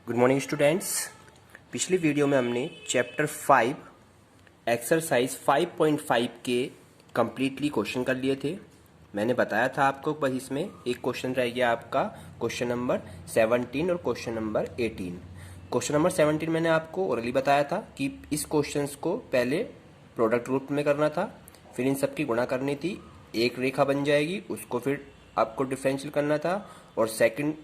Good morning students. पिछली video में हमने चैप्टर 5 एक्सरसाइज 5.5 के कम्प्लीटली क्वेश्चन कर लिए थे। मैंने बताया था आपको बस इसमें एक क्वेश्चन रह गया आपका क्वेश्चन नंबर 17 और क्वेश्चन नंबर 18। क्वेश्चन नंबर 17 मैंने आपको ओरली बताया था कि इस क्वेश्चन को पहले प्रोडक्ट रूप में करना था, फिर इन सब की गुणा करनी थी, एक रेखा बन जाएगी, उसको फिर आपको डिफरेंशियल करना था, और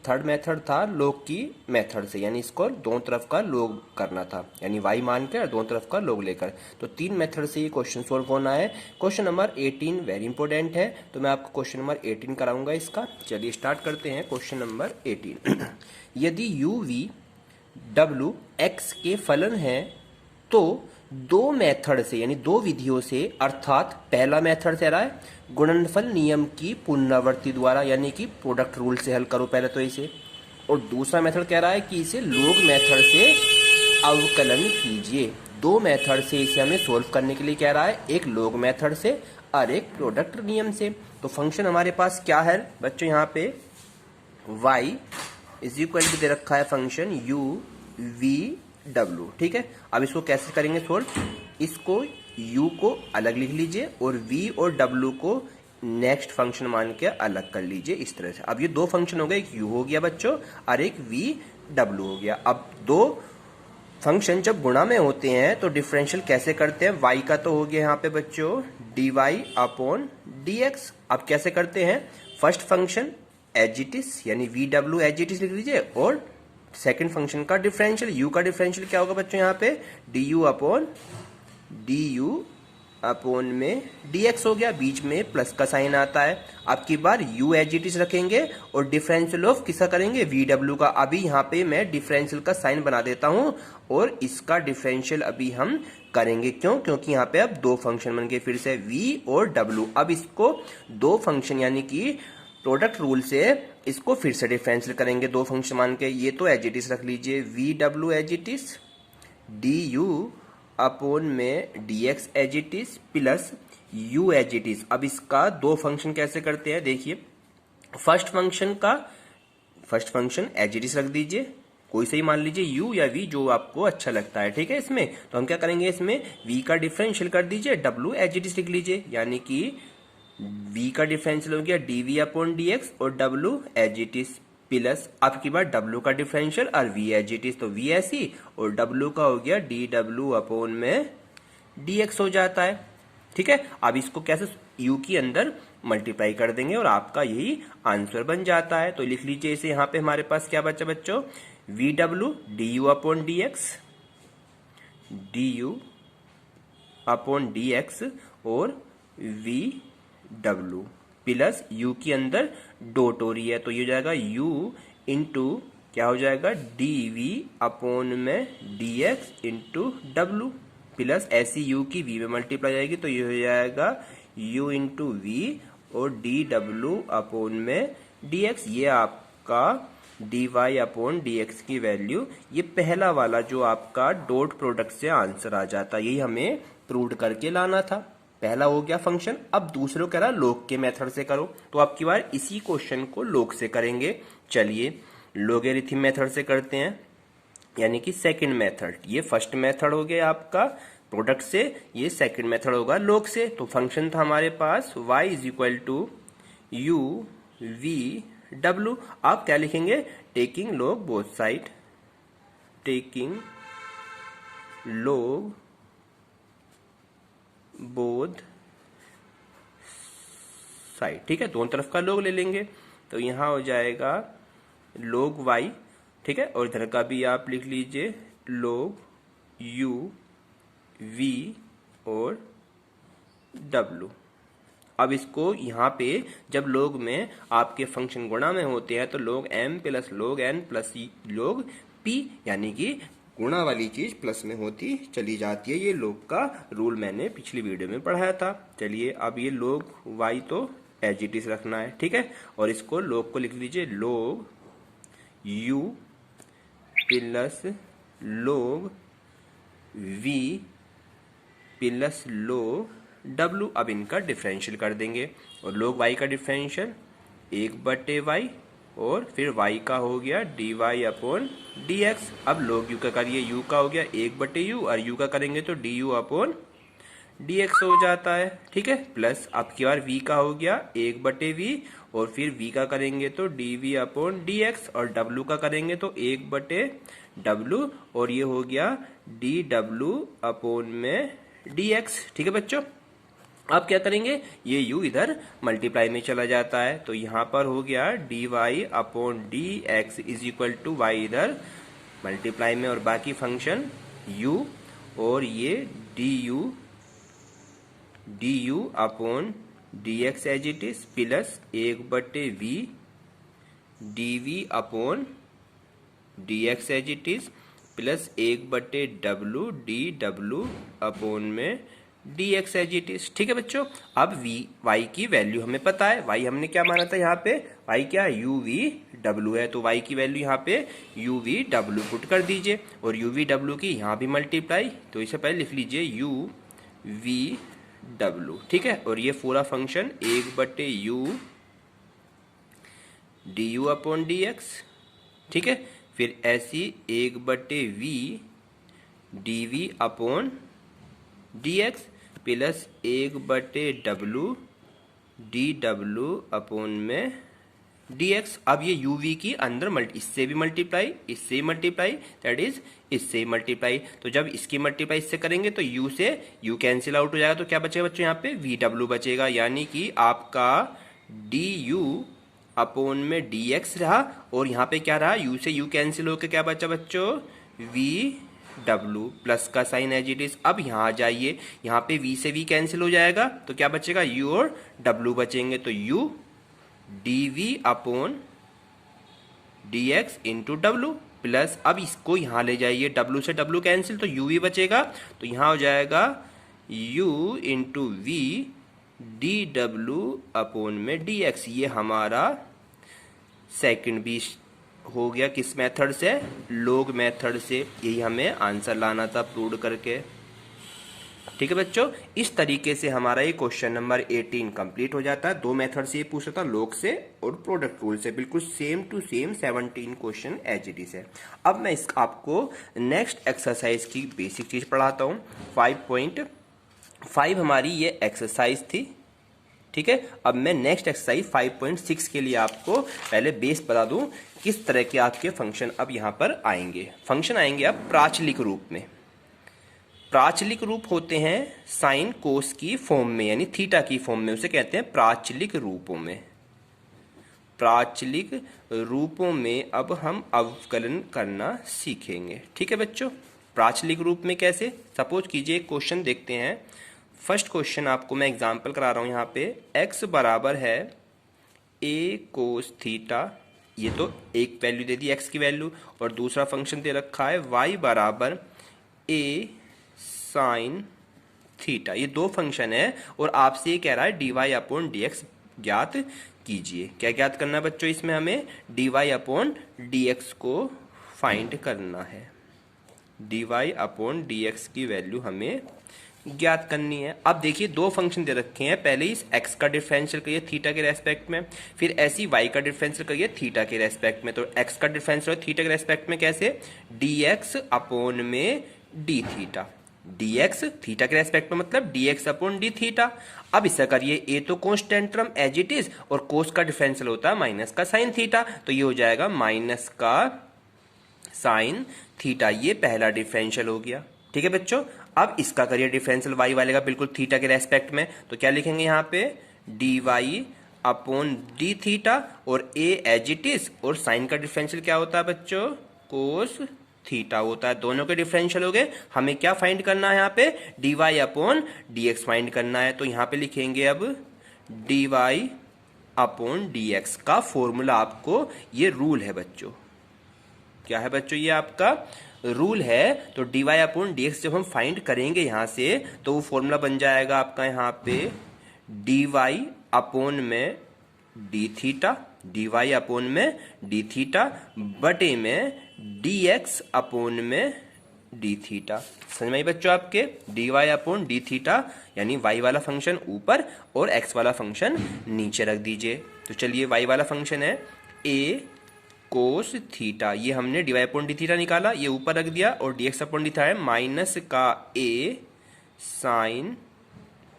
थर्ड मेथड था लोग की मेथड से, यानी इसको दोनों तरफ का लोग करना था, यानी y मान के और दोनों तरफ का लोग लेकर। तो तीन मेथड से ये क्वेश्चन सोल्व होना है। क्वेश्चन नंबर 18 वेरी इंपॉर्टेंट है, तो मैं आपको क्वेश्चन नंबर 18 कराऊंगा इसका। चलिए स्टार्ट करते हैं क्वेश्चन नंबर 18। यदि u v w x के फलन है तो दो मेथड से यानी दो विधियों से, अर्थात पहला मेथड से रहा है गुणनफल नियम की पुनरावृत्ति द्वारा, यानी कि प्रोडक्ट रूल से हल करो पहले तो इसे, और दूसरा मेथड कह रहा है कि इसे लोग मेथड से अवकलन कीजिए। दो मेथड से इसे हमें सोल्व करने के लिए कह रहा है, एक लोग मेथड से और एक प्रोडक्ट नियम से। तो फंक्शन हमारे पास क्या है बच्चों, यहाँ पे y इज इक्वल टू दे रखा है फंक्शन u v w। ठीक है, अब इसको कैसे करेंगे सोल्व, इसको u को अलग लिख लीजिए और v और w को नेक्स्ट फंक्शन मान के अलग कर लीजिए इस तरह से। अब ये दो फंक्शन हो गए, एक u हो गया बच्चों और एक v w हो गया। अब दो फंक्शन जब गुणा में होते हैं तो डिफरेंशियल कैसे करते हैं, y का तो हो गया यहाँ पे बच्चों dy अपॉन dx। अब कैसे करते हैं, first function as it is यानी वी डब्ल्यू एज इट इज लिख लीजिए, और सेकंड फंक्शन का डिफरेंशियल u का डिफरेंशियल क्या होगा बच्चों यहाँ पे du अपॉन में dx हो गया, बीच में प्लस का साइन आता है। अब की बार u एज इट इज रखेंगे और डिफरेंशियल ऑफ किसका करेंगे, vw का। अभी यहाँ पे मैं डिफरेंशियल का साइन बना देता हूँ और इसका डिफरेंशियल अभी हम करेंगे, क्यों, क्योंकि यहाँ पे अब दो फंक्शन बन गए फिर से v और w। अब इसको दो फंक्शन यानी कि प्रोडक्ट रूल से इसको फिर से डिफरेंशियल करेंगे दो फंक्शन मान के। ये तो एज इट इज रख लीजिए, वी डब्ल्यू as it is, d u upon में dx as it is plus u as it is. अब इसका दो फंक्शन कैसे करते हैं देखिए, first function as it is रख दीजिए, कोई सही मान लीजिए u या v जो आपको अच्छा लगता है। ठीक है, इसमें तो हम क्या करेंगे, इसमें v का डिफरेंशियल कर दीजिए, w एज इट इज लिख लीजिए, यानी कि v का डिफरेंशियल हो गया dv अपॉन dx और w as it is plus आपकी बार w का डिफरेंशियल और v एज इट इज, तो v ऐसी और w का हो गया dw अपॉन में dx हो जाता है। ठीक है, अब इसको कैसे u के अंदर मल्टीप्लाई कर देंगे और आपका यही आंसर बन जाता है। तो लिख लीजिए इसे, यहाँ पे हमारे पास क्या बचा बच्चों, vw du upon dx, du upon dx और vw प्लस u के अंदर डॉट हो रही है तो ये हो जाएगा u इंटू क्या हो जाएगा dv अपॉन में dx इंटू w प्लस ऐसी u की v में मल्टीप्लाई जाएगी तो ये हो जाएगा u इंटू v और dw अपॉन में dx। ये आपका dy अपॉन dx की वैल्यू, ये पहला वाला जो आपका डॉट प्रोडक्ट से आंसर आ जाता है, यही हमें प्रूव करके लाना था। पहला हो गया फंक्शन। अब दूसरे को कह रहा लोग के मेथड से करो, तो आपकी बार इसी क्वेश्चन को लोग से करेंगे। चलिए लोगेरिथम मेथड से करते हैं, यानी कि सेकंड मेथड। ये फर्स्ट मेथड हो गया आपका प्रोडक्ट से, ये सेकंड मेथड होगा लोग से। तो फंक्शन था हमारे पास y is equal to u v w। आप क्या लिखेंगे, taking log both side, taking log both side. ठीक है, दोनों तरफ का लोग ले लेंगे तो यहां हो जाएगा लोग y। ठीक है, और इधर का भी आप लिख लीजिए लोग u v और w। अब इसको यहाँ पे जब लोग में आपके फंक्शन गुणा में होते हैं तो लोग m प्लस लोग n प्लस लोग p, यानी कि गुणा वाली चीज प्लस में होती चली जाती है। ये लोग का रूल मैंने पिछली वीडियो में पढ़ाया था। चलिए अब ये लोग y तो एज इट इज रखना है। ठीक है, और इसको लोग को लिख लीजिए लोग u प्लस लोग v प्लस लोग w। अब इनका डिफरेंशियल कर देंगे और लोग y का डिफरेंशियल 1/y और फिर y का हो गया dy अपॉन dx। अब log u का करिए, u का हो गया 1/u और u का करेंगे तो du अपॉन dx हो जाता है। ठीक है, प्लस अब की बार v का हो गया 1/v और फिर v का करेंगे तो dv अपॉन dx और w का करेंगे तो 1/w और ये हो गया dw अपॉन में dx। ठीक है बच्चों, अब क्या करेंगे, ये u इधर मल्टीप्लाई में चला जाता है तो यहाँ पर हो गया dy upon dx is equal to y इधर मल्टीप्लाई में और बाकी फंक्शन u और ये du upon dx as it is plus 1/v dv upon dx as it is plus 1/w dw upon में dx एज इट इज। ठीक है बच्चों, अब y की वैल्यू हमें पता है, y हमने क्या माना था यहाँ पे, y क्या uv w है तो y की वैल्यू यहाँ पे uv w पुट कर दीजिए और uv की यहाँ भी मल्टीप्लाई, तो इसे पहले लिख लीजिए uv। ठीक है, और ये पूरा function 1/u du upon dx। ठीक है, फिर ऐसी 1/v dv upon dx plus 1/w dw upon में dx। अब ये uv की अंदर इससे भी मल्टीप्लाई, इससे ही मल्टीप्लाई, दैट इज इससे ही मल्टीप्लाई। तो जब इसकी मल्टीप्लाई इससे करेंगे तो u से u कैंसिल आउट हो जाएगा तो क्या बचेगा बच्चों, यहाँ पे vw बचेगा, यानी कि आपका du अपॉन में dx रहा और यहाँ पे क्या रहा, u से u कैंसिल होकर क्या बचा बच्चों, vw प्लस का साइन एज इट इज। अब यहाँ आ जाइए, यहाँ पे v से v कैंसिल हो जाएगा तो क्या बचेगा, u और w बचेंगे तो u dv upon dx into w plus, अब इसको यहाँ ले जाइए, w से w कैंसिल तो u भी बचेगा तो यहाँ हो जाएगा u into v dw upon में dx। ये हमारा सेकंड भी हो गया, किस मेथड से, लॉग मेथड से। यही हमें आंसर लाना था प्रूव करके। ठीक है बच्चों, इस तरीके से हमारा ये क्वेश्चन नंबर 18 कंप्लीट हो जाता है। दो मेथड से ये पूछा था, लॉग से और प्रोडक्ट रूल से, बिल्कुल same to same 17 question as it is है। अब मैं आपको नेक्स्ट एक्सरसाइज की बेसिक चीज पढ़ाता हूँ। 5.5 हमारी ये एक्सरसाइज थी। ठीक है, अब मैं नेक्स्ट एक्सरसाइज 5.6 के लिए आपको पहले बेस बता दूं किस तरह के आपके फंक्शन अब यहाँ पर आएंगे। फंक्शन आएंगे अब प्राचलिक रूप में। प्राचलिक रूप होते हैं साइन कोस की फॉर्म में, यानी थीटा की फॉर्म में, उसे कहते हैं प्राचलिक रूपों में। प्राचलिक रूपों में अब हम अवकलन करना सीखेंगे। ठीक है बच्चों, प्राचलिक रूप में कैसे, सपोज कीजिए एक क्वेश्चन देखते हैं। फर्स्ट क्वेश्चन आपको मैं एग्जांपल करा रहा हूं यहाँ पे, x बराबर है a कोस थीटा, ये तो एक वैल्यू दे दी x की वैल्यू, और दूसरा फंक्शन दे रखा है y बराबर a साइन थीटा। ये दो फंक्शन है और आपसे ये कह रहा है dy अपॉन dx ज्ञात कीजिए। क्या ज्ञात करना है बच्चों, इसमें हमें dy अपॉन dx को फाइंड करना है। dy अपॉन dx की वैल्यू हमें ज्ञात करनी है। अब देखिए दो फंक्शन दे रखे हैं, पहले इस x का डिफरेंशियल करिए थीटा के रेस्पेक्ट में, फिर ऐसी y का डिफरेंशियल करिए थीटा के रेस्पेक्ट में। तो x का डिफरेंशियल थीटा के रेस्पेक्ट में कैसे, dx अपॉन में d थीटा, dx थीटा के रेस्पेक्ट में मतलब dx अपॉन d थीटा। अब इससे करिए, a तो constant term as it is और कोस का डिफरेंशियल होता है माइनस का साइन थीटा, तो ये हो जाएगा माइनस का साइन थीटा। ये पहला डिफरेंशियल हो गया। ठीक है बच्चों, अब इसका करिए डिफरेंशियल y वाले का बिल्कुल थीटा के रेस्पेक्ट में, तो क्या लिखेंगे यहाँ पे dy अपॉन d थीटा और a एज इट इज, और साइन का डिफरेंशियल क्या होता है बच्चों, कोस थीटा होता है। दोनों के डिफरेंशियल हो गए, हमें क्या फाइंड करना है यहाँ पे, dy अपॉन dx फाइंड करना है। तो यहाँ पे लिखेंगे अब dy अपॉन dx का फॉर्मूला, आपको ये रूल है बच्चों, क्या है बच्चों, ये आपका रूल है। तो dy अपॉन dx जब हम फाइंड करेंगे यहाँ से तो वो फॉर्मूला बन जाएगा आपका यहाँ पे dy अपॉन में d थीटा, dy अपॉन में d थीटा बटे में dx अपॉन में d थीटा। समझ में आई बच्चों आपके, dy अपॉन d थीटा यानी y वाला फंक्शन ऊपर और x वाला फंक्शन नीचे रख दीजिए। तो चलिए y वाला फंक्शन है a कोस थीटा, ये हमने dy अपॉन डी थीटा निकाला, ये ऊपर रख दिया, और dx अपॉन डी थीटा है माइनस का a साइन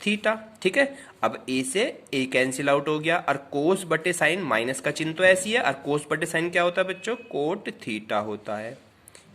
थीटा। ठीक है, अब a से a कैंसिल आउट हो गया, और कोस बटे साइन, माइनस का चिन्ह तो ऐसी है, और कोस बटे साइन क्या होता है बच्चों, कोट थीटा होता है।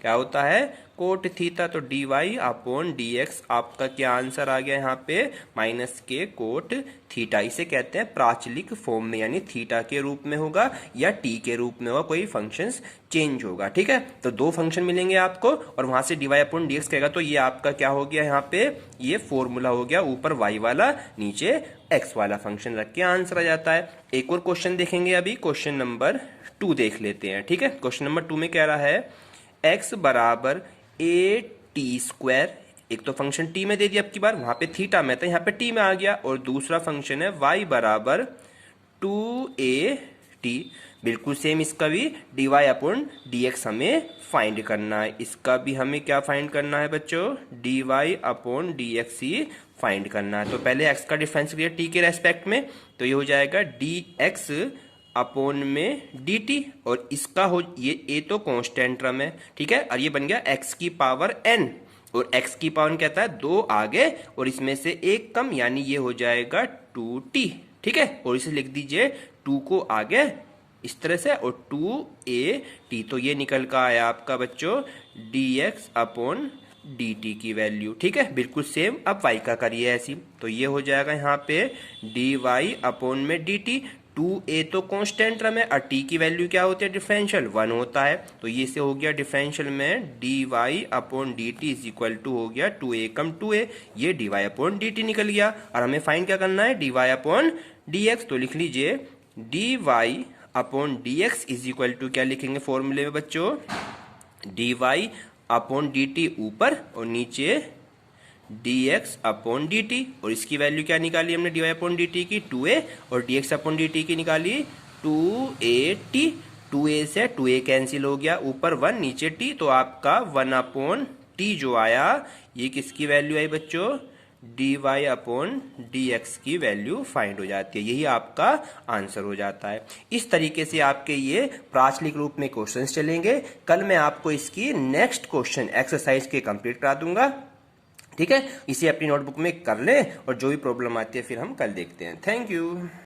क्या होता है, कोट थीटा। तो dy अपॉन dx आपका क्या आंसर आ गया यहाँ पे, माइनस के कोट थीटा। इसे कहते हैं प्राचलिक फॉर्म में, यानी थीटा के रूप में होगा या t के रूप में होगा, कोई फंक्शंस चेंज होगा। ठीक है, तो दो फंक्शन मिलेंगे आपको, और वहां से dy अपॉन dx कहेगा, तो ये आपका क्या हो गया यहाँ पे, ये फॉर्मूला हो गया, ऊपर y वाला नीचे x वाला फंक्शन रख के आंसर आ जाता है। एक और क्वेश्चन देखेंगे, अभी क्वेश्चन नंबर 2 देख लेते हैं। ठीक है, क्वेश्चन नंबर 2 में कह रहा है x बराबर ए टी स्क्वायर, एक तो फंक्शन t में दे दिया, अब की बार वहां पे थीटा में था, यहाँ पे t में आ गया, और दूसरा फंक्शन है y बराबर 2a t, बिल्कुल सेम इसका भी dy अपॉन dx हमें फाइंड करना है। इसका भी हमें क्या फाइंड करना है बच्चों, dy अपॉन dx ही फाइंड करना है। तो पहले x का डिफरेंस लिया t के रेस्पेक्ट में, तो ये हो जाएगा dx अपॉन में dt, और इसका हो ये a तो कांस्टेंट टर्म है। ठीक है, और ये बन गया x की पावर n, और x की पावर कहता है 2 आगे और इसमें से 1 कम, यानी ये हो जाएगा 2t। ठीक है, और इसे लिख दीजिए 2 को आगे इस तरह से, और 2a t, तो ये निकल का आया आपका बच्चों dx अपॉन dt की वैल्यू। ठीक है, बिल्कुल सेम। अब y का करिए ऐसी, तो ये हो जाएगा यहाँ पे dy अपॉन में dt, 2a तो कांस्टेंट टर्म है, और t की वैल्यू क्या होती है, डिफरेंशियल 1 होता है, तो ये से हो गया डिफरेंशियल में dy upon dt is equal to हो गया 2a कम 2a, ये dy अपॉन dt निकल गया। और हमें फाइंड क्या करना है, dy अपॉन dx, तो लिख लीजिए dy upon dx is equal to, क्या लिखेंगे फॉर्मूले में बच्चों, dy अपॉन dt ऊपर और नीचे dx अपॉन dt, और इसकी वैल्यू क्या निकाली हमने dy अपॉन dt की 2a, और dx अपॉन dt की निकाली 2at, 2a से 2a कैंसिल हो गया, ऊपर 1 नीचे t, तो आपका 1 अपॉन t जो आया, ये किसकी वैल्यू आई बच्चों, dy अपॉन dx की वैल्यू फाइंड हो जाती है, यही आपका आंसर हो जाता है। इस तरीके से आपके ये प्राचलिक रूप में क्वेश्चंस चलेंगे। कल मैं आपको इसकी नेक्स्ट क्वेश्चन एक्सरसाइज के कंप्लीट करा दूंगा। ठीक है, इसे अपनी नोटबुक में कर ले, और जो भी प्रॉब्लम आती है फिर हम कल देखते हैं। Thank you.